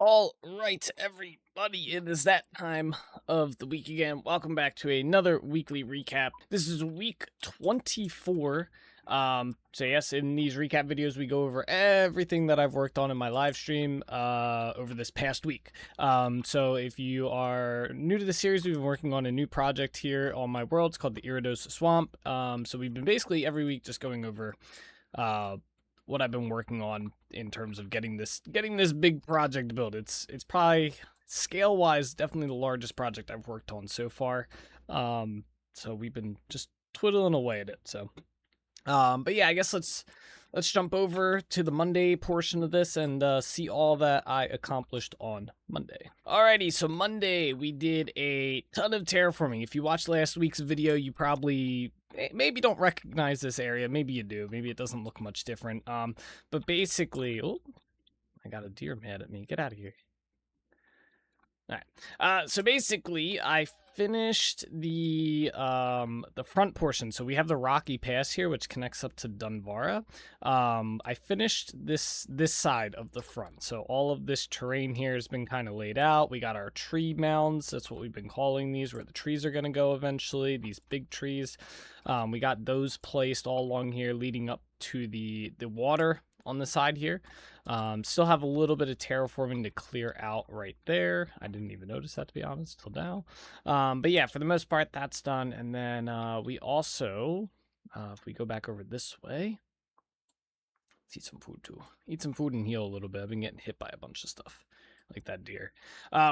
All right, everybody, it is that time of the week again. Welcome back to another weekly recap. This is week 24. So yes, in these recap videos, we go over everything that I've worked on in my live stream over this past week. So if you are new to the series, we've been working on a new project here on my world. It's called the Irridosa Swamp. So we've been basically every week just going over what I've been working on in terms of getting this big project built. It's probably scale wise definitely the largest project I've worked on so far. So we've been just twiddling away at it. So but yeah, I guess let's jump over to the Monday portion of this and see all that I accomplished on Monday. Alrighty, so Monday we did a ton of terraforming. If you watched last week's video, you probably maybe don't recognize this area. Maybe you do. Maybe it doesn't look much different. But basically, oh, I got a deer mad at me. Get out of here. All right. So basically, I finished the front portion. So we have the Rocky Pass here, which connects up to Dunvara. I finished this side of the front. So all of this terrain here has been kind of laid out. We got our tree mounds. That's what we've been calling these, where the trees are going to go eventually. These big trees. We got those placed all along here, leading up to the water on the side here. Still have a little bit of terraforming to clear out right there. I didn't even notice that, to be honest, till now. But yeah, for the most part, that's done. And then we also, if we go back over this way, let's eat some food too. Eat some food and heal a little bit. I've been getting hit by a bunch of stuff, like that deer.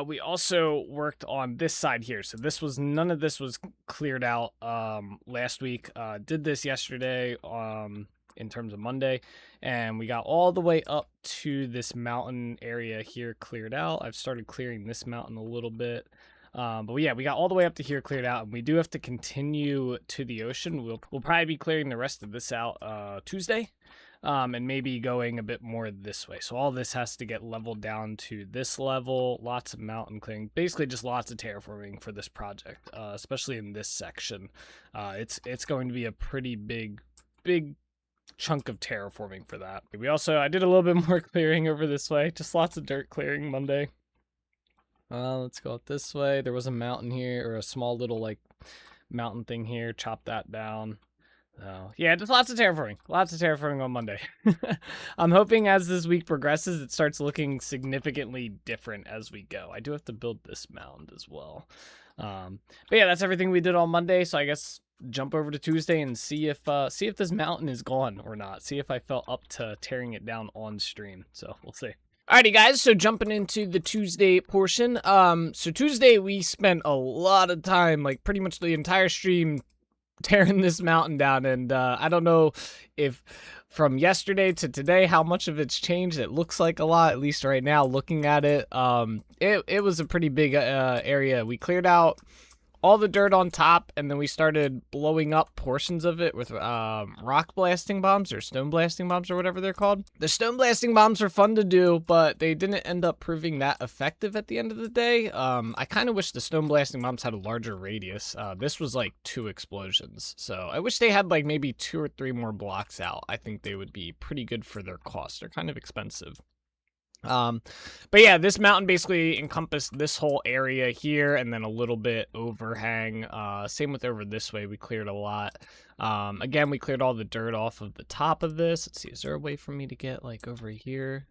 We also worked on this side here. So none of this was cleared out last week. Did this yesterday in terms of Monday, and we got all the way up to this mountain area here cleared out. I've started clearing this mountain a little bit. But yeah, we got all the way up to here cleared out, and we do have to continue to the ocean. We'll probably be clearing the rest of this out Tuesday. And maybe going a bit more this way. So all this has to get leveled down to this level. Lots of mountain clearing. Basically just lots of terraforming for this project, especially in this section. It's going to be a pretty big chunk of terraforming for that. I did a little bit more clearing over this way. Just lots of dirt clearing Monday. Let's go out this way. There was a mountain here, or a small little like mountain thing here. Chop that down. Yeah, just lots of terraforming on Monday. I'm hoping as this week progresses, it starts looking significantly different as we go. I do have to build this mound as well. But yeah, that's everything we did on Monday. So I guess jump over to Tuesday and see if this mountain is gone or not. See if I felt up to tearing it down on stream. So we'll see. Alrighty, guys, so jumping into the Tuesday portion. So Tuesday we spent a lot of time, like pretty much the entire stream, tearing this mountain down, and I don't know if from yesterday to today how much of it's changed. It looks like a lot, at least right now looking at it. It was a pretty big area. We cleared out all the dirt on top, and then we started blowing up portions of it with rock blasting bombs, or stone blasting bombs, or whatever they're called. The stone blasting bombs are fun to do, but they didn't end up proving that effective at the end of the day. I kind of wish the stone blasting bombs had a larger radius. This was like 2 explosions, so I wish they had like maybe 2 or 3 more blocks out. I think they would be pretty good for their cost. They're kind of expensive. But yeah, this mountain basically encompassed this whole area here, and then a little bit overhang. Same with over this way, we cleared a lot. Again, we cleared all the dirt off of the top of this. Let's see, is there a way for me to get like over here?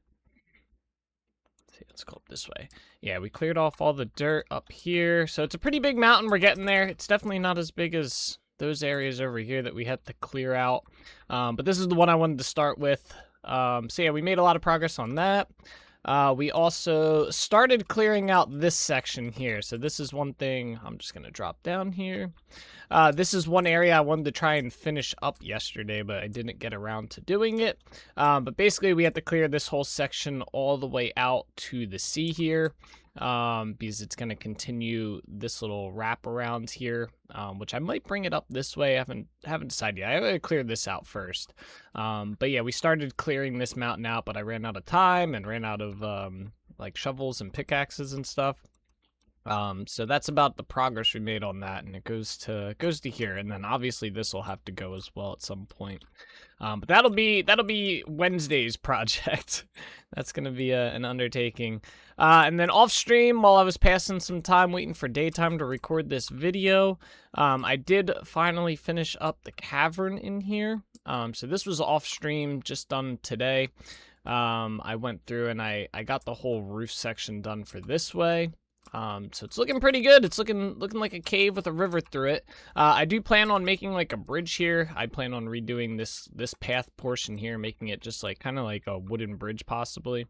Let's see, let's go up this way. Yeah, we cleared off all the dirt up here. So it's a pretty big mountain. We're getting there. It's definitely not as big as those areas over here that we had to clear out. But this is the one I wanted to start with. So yeah, we made a lot of progress on that. We also started clearing out this section here. So this is one thing. I'm just going to drop down here. This is one area I wanted to try and finish up yesterday, but I didn't get around to doing it. But basically we have to clear this whole section all the way out to the sea here. Because it's going to continue this little wraparound here, which I might bring it up this way. I haven't decided yet. I gotta clear this out first. But yeah, we started clearing this mountain out, but I ran out of time and ran out of like shovels and pickaxes and stuff. So that's about the progress we made on that, and it goes to here, and then obviously this will have to go as well at some point. But that'll be Wednesday's project. That's gonna be an undertaking. And then off stream, while I was passing some time waiting for daytime to record this video, I did finally finish up the cavern in here. So this was off stream, just done today. I went through and I got the whole roof section done for this way. So it's looking pretty good. It's looking like a cave with a river through it. I do plan on making like a bridge here. I plan on redoing this path portion here, making it just like kind of like a wooden bridge possibly.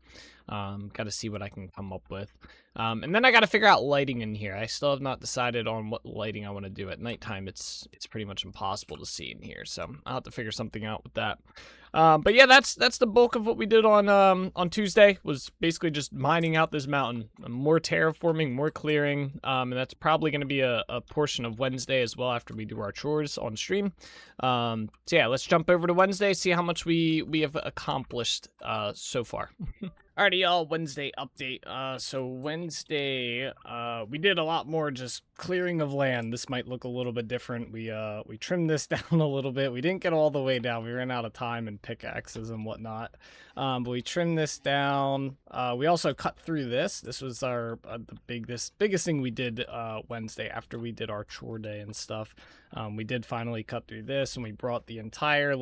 Got to see what I can come up with. And then I got to figure out lighting in here. I still have not decided on what lighting I want to do. At nighttime, it's pretty much impossible to see in here, so I'll have to figure something out with that. But yeah, that's the bulk of what we did on Tuesday, was basically just mining out this mountain, more terraforming, more clearing, and that's probably going to be a portion of Wednesday as well after we do our chores on stream. So yeah, let's jump over to Wednesday, see how much we have accomplished so far. Alrighty, y'all, Wednesday update. So Wednesday, we did a lot more just clearing of land. This might look a little bit different. We trimmed this down a little bit. We didn't get all the way down. We ran out of time and pickaxes and whatnot. But we trimmed this down. We also cut through this. This was our biggest thing we did Wednesday after we did our chore day and stuff. We did finally cut through this, and we brought the entire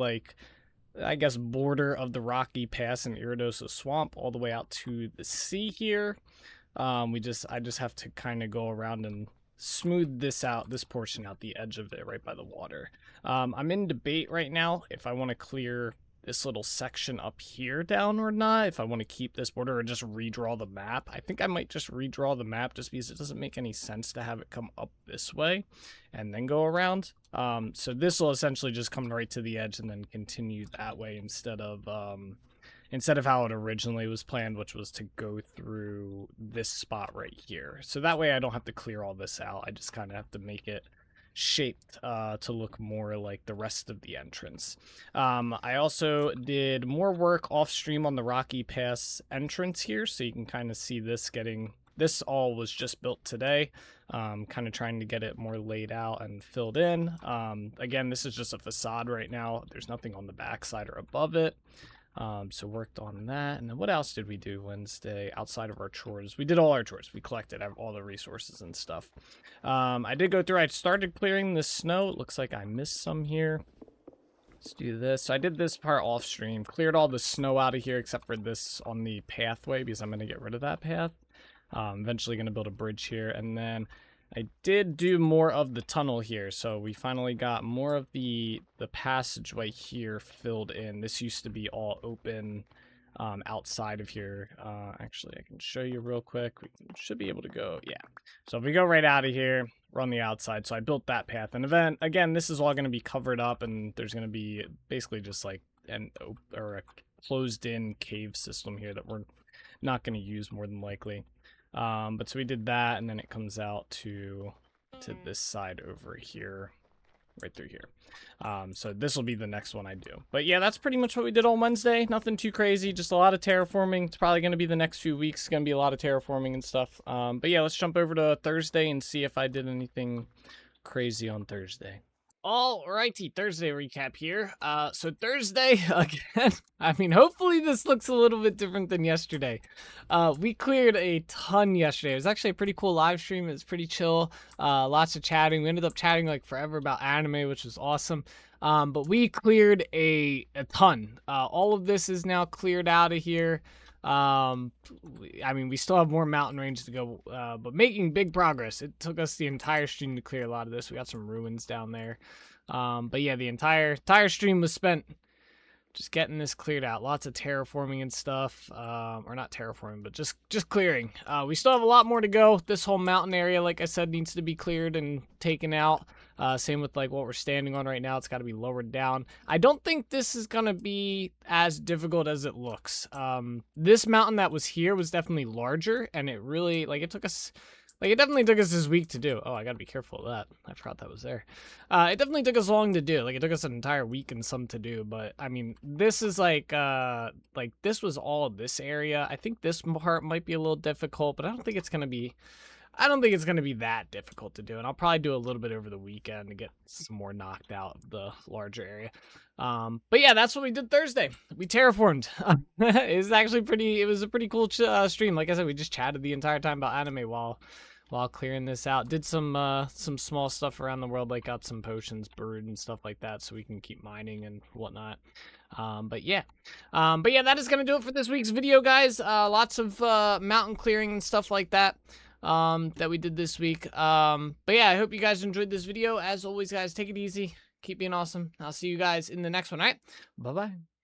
I guess border of the Rocky Pass and Irridosa Swamp all the way out to the sea here. I just have to kind of go around and smooth this portion out, the edge of it right by the water. I'm in debate right now if I want to clear this little section up here down or not, if I want to keep this border or just redraw the map. I think I might just redraw the map just because it doesn't make any sense to have it come up this way and then go around. So this will essentially just come right to the edge and then continue that way instead of how it originally was planned, which was to go through this spot right here. So that way I don't have to clear all this out. I just kind of have to make it shaped to look more like the rest of the entrance. I also did more work off stream on the Rocky Pass entrance here, so you can kind of see this all was just built today. Kind of trying to get it more laid out and filled in. Again, this is just a facade right now. There's nothing on the back side or above it. So worked on that. And then what else did we do Wednesday outside of our chores? We did all our chores. We collected all the resources and stuff. I did go through, I started clearing the snow. It looks like I missed some here. Let's do this. So I did this part off stream, cleared all the snow out of here except for this on the pathway because I'm going to get rid of that path. Eventually going to build a bridge here. And then I did do more of the tunnel here, so we finally got more of the passageway here filled in. This used to be all open outside of here. Actually, I can show you real quick. We should be able to go, yeah. So if we go right out of here, we're on the outside. So I built that path. And again, this is all going to be covered up, and there's going to be basically just like a closed-in cave system here that we're not going to use more than likely. But so we did that, and then it comes out to this side over here, right through here. So this will be the next one I do. But yeah, that's pretty much what we did on Wednesday. Nothing too crazy, just a lot of terraforming. It's probably going to be the next few weeks. It's going to be a lot of terraforming and stuff. But yeah, let's jump over to Thursday and see if I did anything crazy on Thursday. Alrighty, Thursday recap here. So Thursday, again, I mean, hopefully this looks a little bit different than yesterday. We cleared a ton yesterday. It was actually a pretty cool live stream. It was pretty chill. Lots of chatting. We ended up chatting like forever about anime, which was awesome. But we cleared a ton. All of this is now cleared out of here. I mean, we still have more mountain range to go, but making big progress. It took us the entire stream to clear a lot of this. We got some ruins down there. But yeah, the entire stream was spent just getting this cleared out. Lots of terraforming and stuff, or not terraforming, but just clearing. We still have a lot more to go. This whole mountain area, like I said, needs to be cleared and taken out. Same with like what we're standing on right now. It's got to be lowered down. I don't think this is going to be as difficult as it looks. This mountain that was here was definitely larger, and it really, it definitely took us this week to do. Oh, I got to be careful of that. I forgot that was there. It definitely took us long to do. It took us an entire week and some to do, but I mean, this is this was all this area. I think this part might be a little difficult, but I don't think it's going to be I don't think it's going to be that difficult to do, and I'll probably do a little bit over the weekend to get some more knocked out of the larger area. But yeah, that's what we did Thursday. We terraformed. It was a pretty cool stream. Like I said, we just chatted the entire time about anime while clearing this out. Did some small stuff around the world, like got some potions brewed and stuff like that, so we can keep mining and whatnot. But yeah, that is gonna do it for this week's video, guys. Lots of mountain clearing and stuff like that that we did this week. But yeah, I hope you guys enjoyed this video. As always, guys, take it easy, keep being awesome. I'll see you guys in the next one. All right, bye bye.